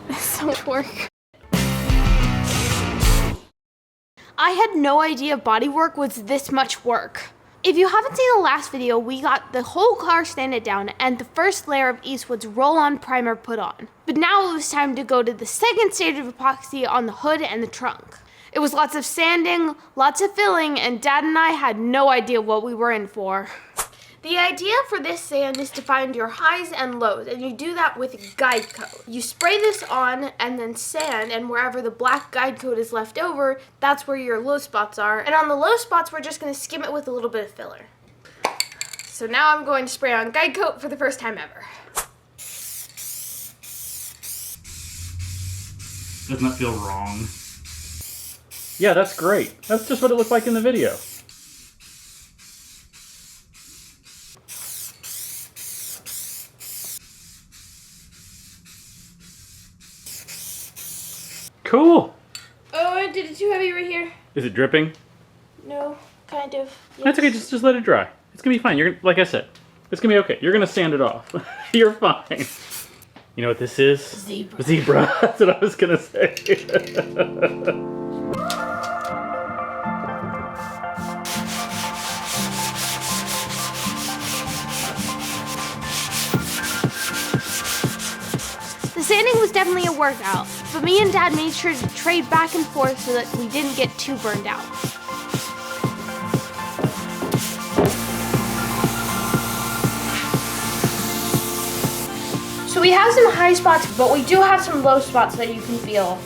It's so much work. I had no idea bodywork was this much work. If you haven't seen the last video, we got the whole car sanded down and the first layer of Eastwood's roll-on primer put on. But now it was time to go to the second stage of epoxy on the hood and the trunk. It was lots of sanding, lots of filling, and Dad and I had no idea what we were in for. The idea for this sand is to find your highs and lows, and you do that with guide coat. You spray this on and then sand, and wherever the black guide coat is left over, that's where your low spots are. And on the low spots, we're just going to skim it with a little bit of filler. So now I'm going to spray on guide coat for the first time ever. Doesn't that feel wrong? Yeah, that's great. That's just what it looked like in the video. Cool. Oh, I did it too heavy right here. Is it dripping? No, kind of. Yes. That's okay. Just let it dry. It's gonna be fine. You're like I said, it's gonna be okay. You're gonna sand it off. You're fine. You know what this is? Zebra. Zebra. That's what I was gonna say. The sanding was definitely a workout, but me and Dad made sure to trade back and forth so that we didn't get too burned out. So we have some high spots, but we do have some low spots that you can feel.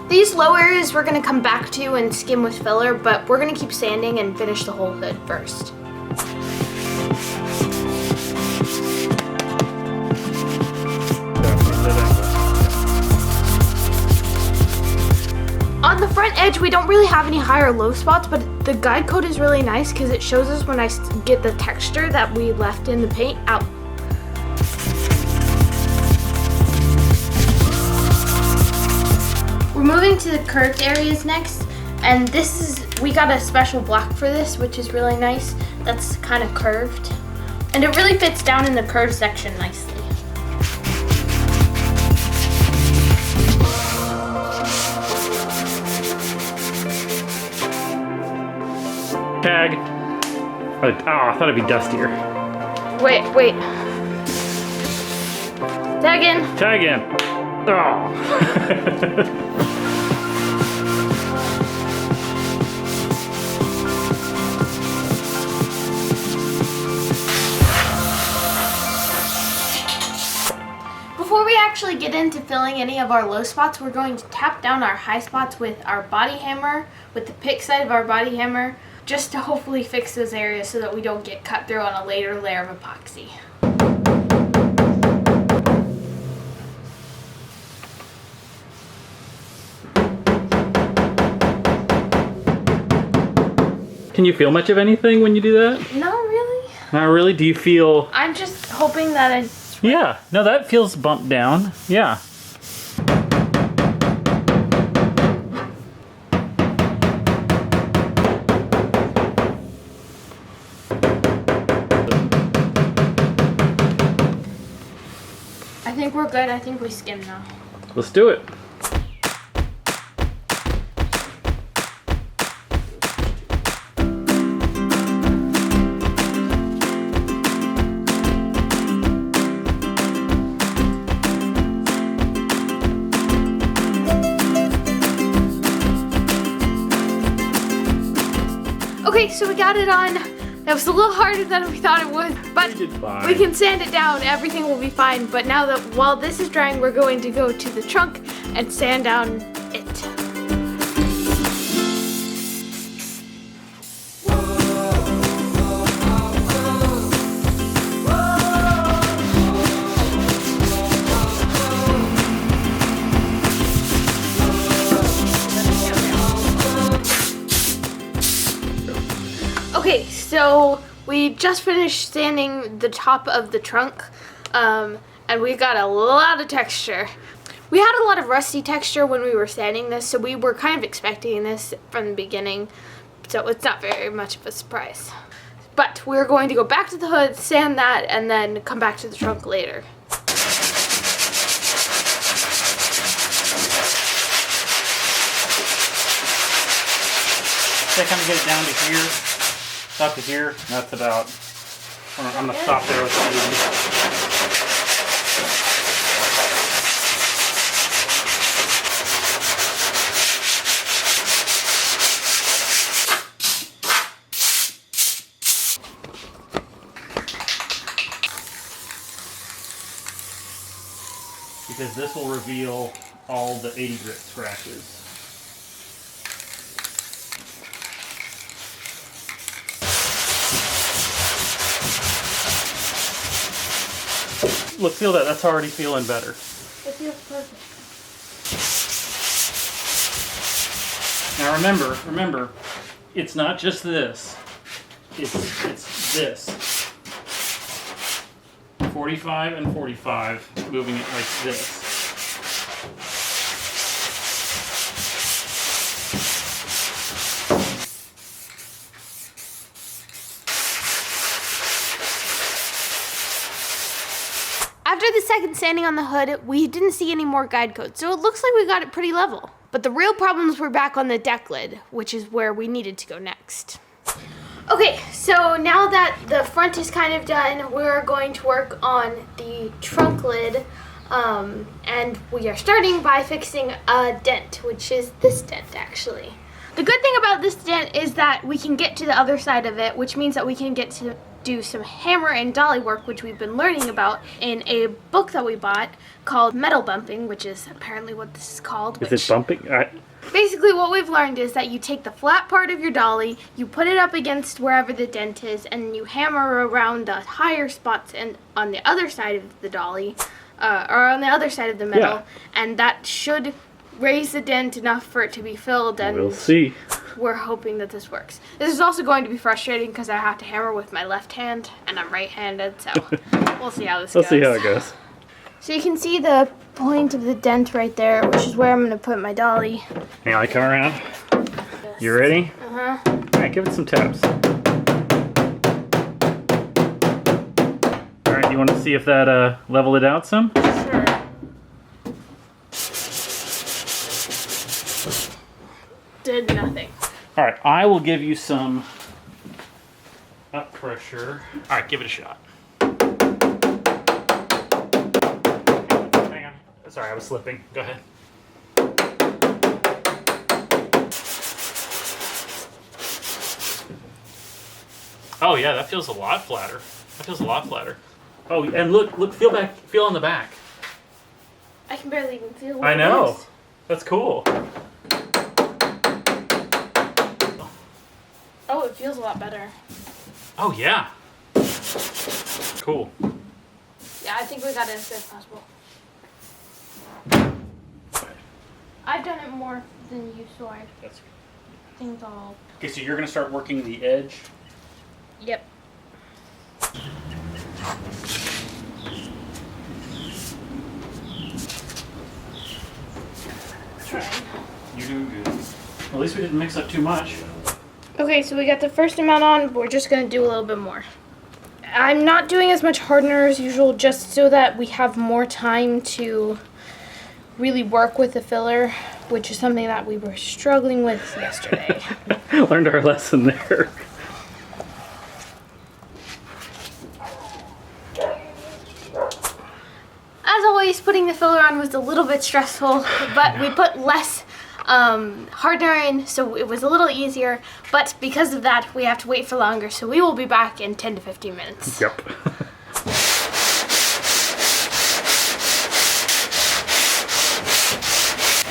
These low areas we're going to come back to and skim with filler, but we're going to keep sanding and finish the whole hood first. On the front edge, we don't really have any high or low spots, but the guide coat is really nice because it shows us when I get the texture that we left in the paint out. We're moving to the curved areas next, and we got a special block for this, which is really nice. That's kind of curved, and it really fits down in the curved section nicely. Tag. Oh, I thought it'd be dustier. Wait. Tag in. Tag in. Oh. Before we actually get into filling any of our low spots, we're going to tap down our high spots with our body hammer, with the pick side of our body hammer, just to hopefully fix those areas so that we don't get cut through on a later layer of epoxy. Can you feel much of anything when you do that? Not really. Not really? Do you feel... I'm just hoping that Yeah. No, that feels bumped down. Yeah. I think we're good. I think we skimmed now. Let's do it. Okay, so we got it on. That was a little harder than we thought it would, but We did fine. we can sand it down. Everything will be fine. But now that while this is drying, we're going to go to the trunk and sand down it. Okay, so we just finished sanding the top of the trunk, and we got a lot of texture. We had a lot of rusty texture when we were sanding this, so we were kind of expecting this from the beginning, so it's not very much of a surprise. But we're going to go back to the hood, sand that, and then come back to the trunk later. say kind of get it down to here, up to here. That's about. I'm gonna stop there with the because this will reveal all the 80 grit scratches. Look, feel that. That's already feeling better. It feels perfect. Now remember, it's not just this. It's this. 45 and 45, moving it like this. After the second sanding on the hood, we didn't see any more guide codes, so it looks like we got it pretty level. But the real problems were back on the deck lid, which is where we needed to go next. Okay, so now that the front is kind of done, we're going to work on the trunk lid, and we are starting by fixing a dent, which is this dent actually. The good thing about this dent is that we can get to the other side of it, which means that we can get to do some hammer and dolly work, which we've been learning about in a book that we bought called Metal Bumping, which is apparently what this is called. Is it bumping? Basically what we've learned is that you take the flat part of your dolly, you put it up against wherever the dent is, and you hammer around the higher spots and on the other side of the dolly, or on the other side of the metal, and that should raise the dent enough for it to be filled, and we'll see. We're hoping that this works. This is also going to be frustrating because I have to hammer with my left hand, and I'm right-handed, so we'll see how this goes. We'll see how it goes. So you can see the point of the dent right there, which is where I'm going to put my dolly. Now I come around. You ready? Uh-huh. All right, give it some taps. All right, you want to see if that leveled it out some? Sure. Did nothing. All right, I will give you some up pressure. All right, give it a shot. Hang on. Sorry, I was slipping. Go ahead. Oh yeah, that feels a lot flatter. That feels a lot flatter. Oh, and look, feel on the back. I can barely even feel what I know. it is. That's cool. Oh, it feels a lot better. Oh yeah. Cool. Yeah, I think we got it as good as possible. I've done it more than you, so I That's think I'll... okay, so you're gonna start working the edge. Yep. You're doing good. Well, at least we didn't mix up too much. Okay, so we got the first amount on, but we're just going to do a little bit more. I'm not doing as much hardener as usual just so that we have more time to really work with the filler, which is something that we were struggling with yesterday. Learned our lesson there. As always, putting the filler on was a little bit stressful, but we put less hardener in, so it was a little easier, but because of that, we have to wait for longer, so we will be back in 10 to 15 minutes. Yep.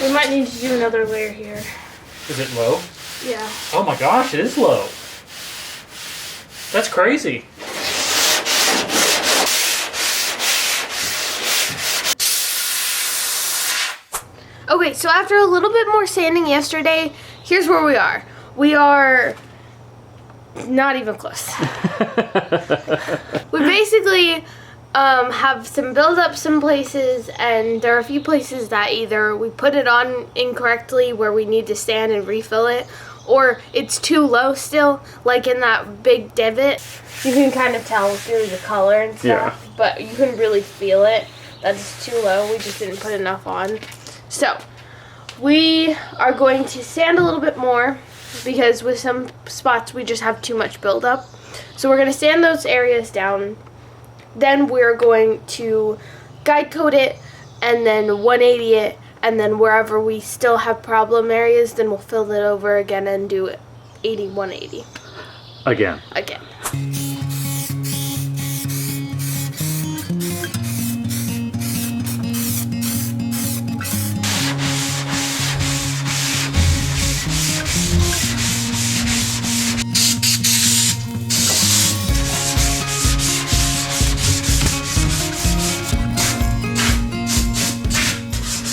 We might need to do another layer here. Is it low? Yeah. Oh my gosh, it is low. That's crazy. Okay, so after a little bit more sanding yesterday, here's where we are. We are not even close. We basically have some buildup some places, and there are a few places that either we put it on incorrectly where we need to sand and refill it, or it's too low still, like in that big divot. You can kind of tell through the color and stuff, but you can really feel it. That's too low. We just didn't put enough on. So, we are going to sand a little bit more, because with some spots we just have too much buildup. So we're going to sand those areas down. Then we're going to guide coat it and then 180 it. And then wherever we still have problem areas, then we'll fill it over again and do 80, 180. Again.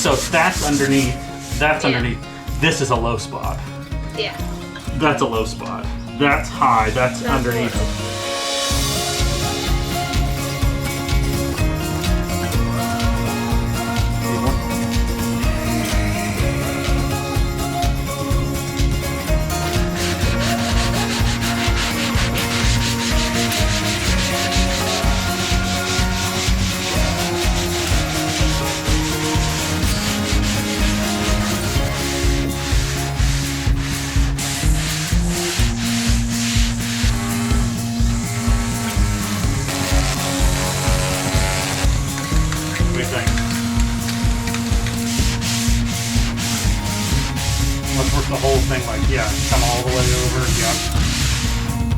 So that's underneath. That's Yeah. underneath. This is a low spot. Yeah. That's a low spot. That's high. That's underneath. What do you think? Let's work the whole thing like, yeah, come all the way over, yeah.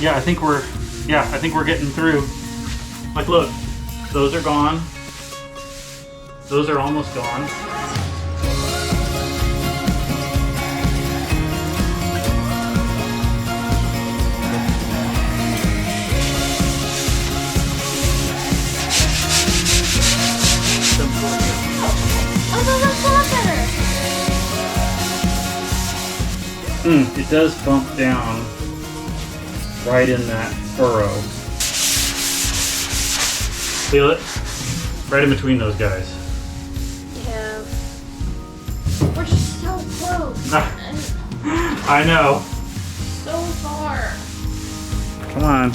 Yeah, I think we're getting through. Like, look, those are gone. Those are almost gone. It does bump down right in that furrow. Feel it? Right in between those guys. Yeah. We're so close. I know. So far. Come on.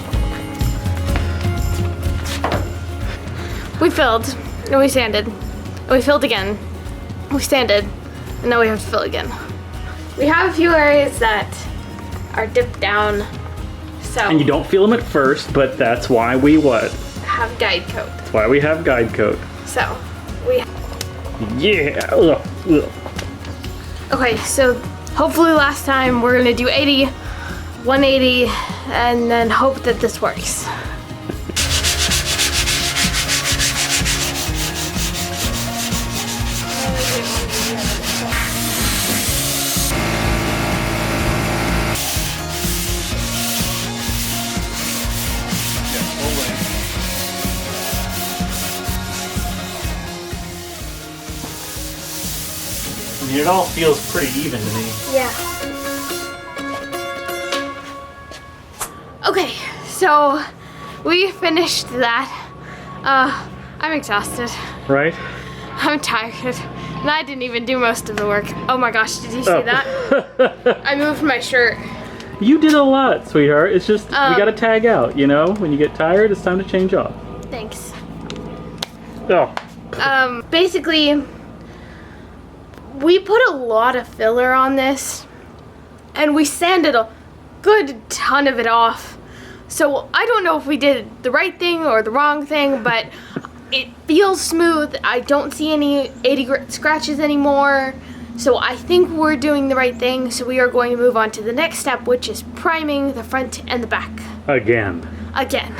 We filled, and we sanded, and we filled again. We sanded, and now we have to fill again. We have a few areas that are dipped down, so And you don't feel them at first, but that's why we what? have guide coat. That's why we have guide coat. So we Yeah. Ugh. Ugh. okay. So hopefully last time we're gonna do 80, 180, and then hope that this works. I mean, it all feels pretty even to me. Yeah. Okay, so we finished that. I'm exhausted. Right? I'm tired. And I didn't even do most of the work. Oh my gosh, did you see Oh. that? I moved my shirt. You did a lot, sweetheart. It's just, we Um, gotta tag out, you know? When you get tired, it's time to change off. Thanks. Oh. Basically, we put a lot of filler on this, and we sanded a good ton of it off. So I don't know if we did the right thing or the wrong thing, but it feels smooth. I don't see any 80 scratches anymore. So I think we're doing the right thing. So we are going to move on to the next step, which is priming the front and the back. Again. Again.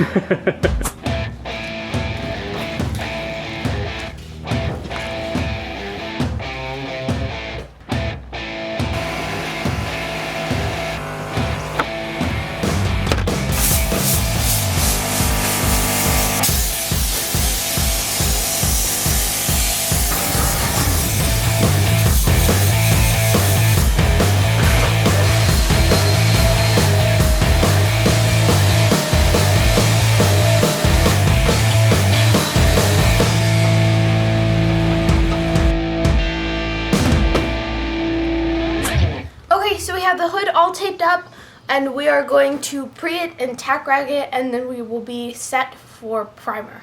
So we have the hood all taped up, and we are going to pre it and tack rag it, and then we will be set for primer.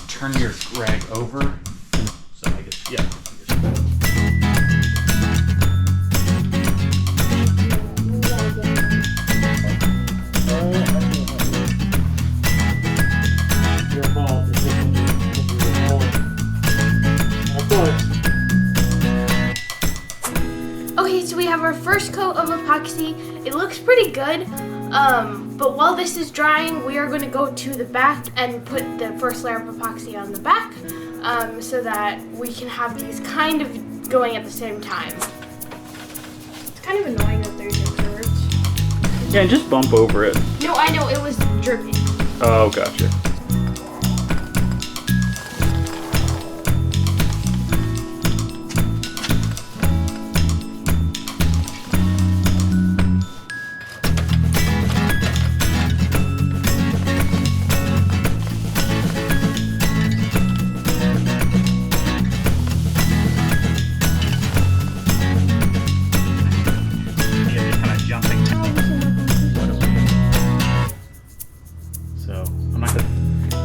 Turn your rag over and Yeah. Okay, so we have our first coat of epoxy. It looks pretty good, but while this is drying, we are going to go to the back and put the first layer of epoxy on the back, so that we can have these kind of going at the same time. It's kind of annoying that there's a dirt. Yeah, and just bump over it. No, I know, it was dripping. Oh, gotcha.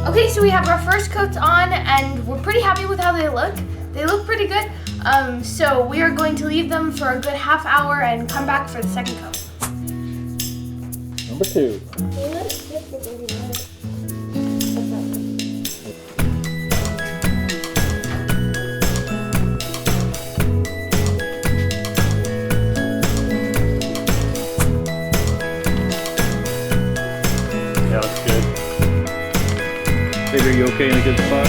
Okay, so we have our first coats on, and we're pretty happy with how they look. They look pretty good. So we are going to leave them for a good half hour and come back for the second coat. Number 2. Yeah, that's good. Babe, are you okay in a good spot?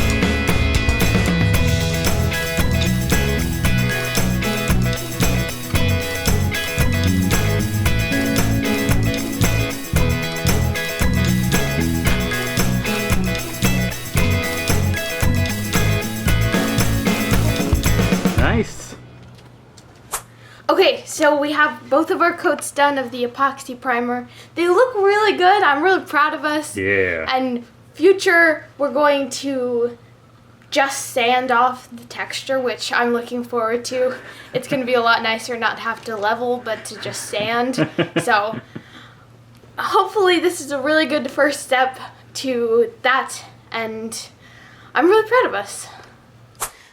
Nice. Okay, so we have both of our coats done of the epoxy primer. They look really good. I'm really proud of us. Yeah. And future, we're going to just sand off the texture, which I'm looking forward to. It's going to be a lot nicer not to have to level, but to just sand. So hopefully this is a really good first step to that, and I'm really proud of us.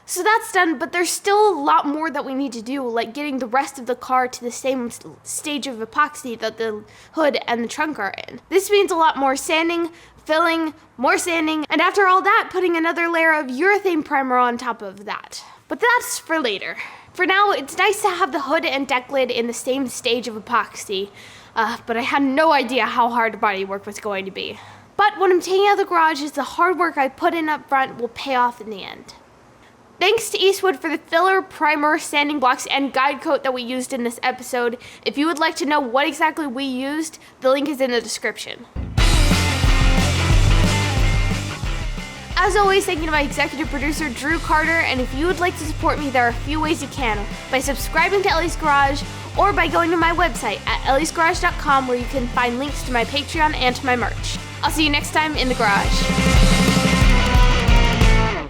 So that's done, but there's still a lot more that we need to do, like getting the rest of the car to the same stage of epoxy that the hood and the trunk are in. This means a lot more sanding, filling, more sanding, and after all that, putting another layer of urethane primer on top of that. But that's for later. For now, it's nice to have the hood and deck lid in the same stage of epoxy, but I had no idea how hard bodywork was going to be. But what I'm taking out of the garage is the hard work I put in up front will pay off in the end. Thanks to Eastwood for the filler, primer, sanding blocks, and guide coat that we used in this episode. If you would like to know what exactly we used, the link is in the description. As always, thank you to my executive producer, Drew Carter, and if you would like to support me, there are a few ways you can. By subscribing to Ellie's Garage, or by going to my website at elliesgarage.com, where you can find links to my Patreon and to my merch. I'll see you next time in the garage.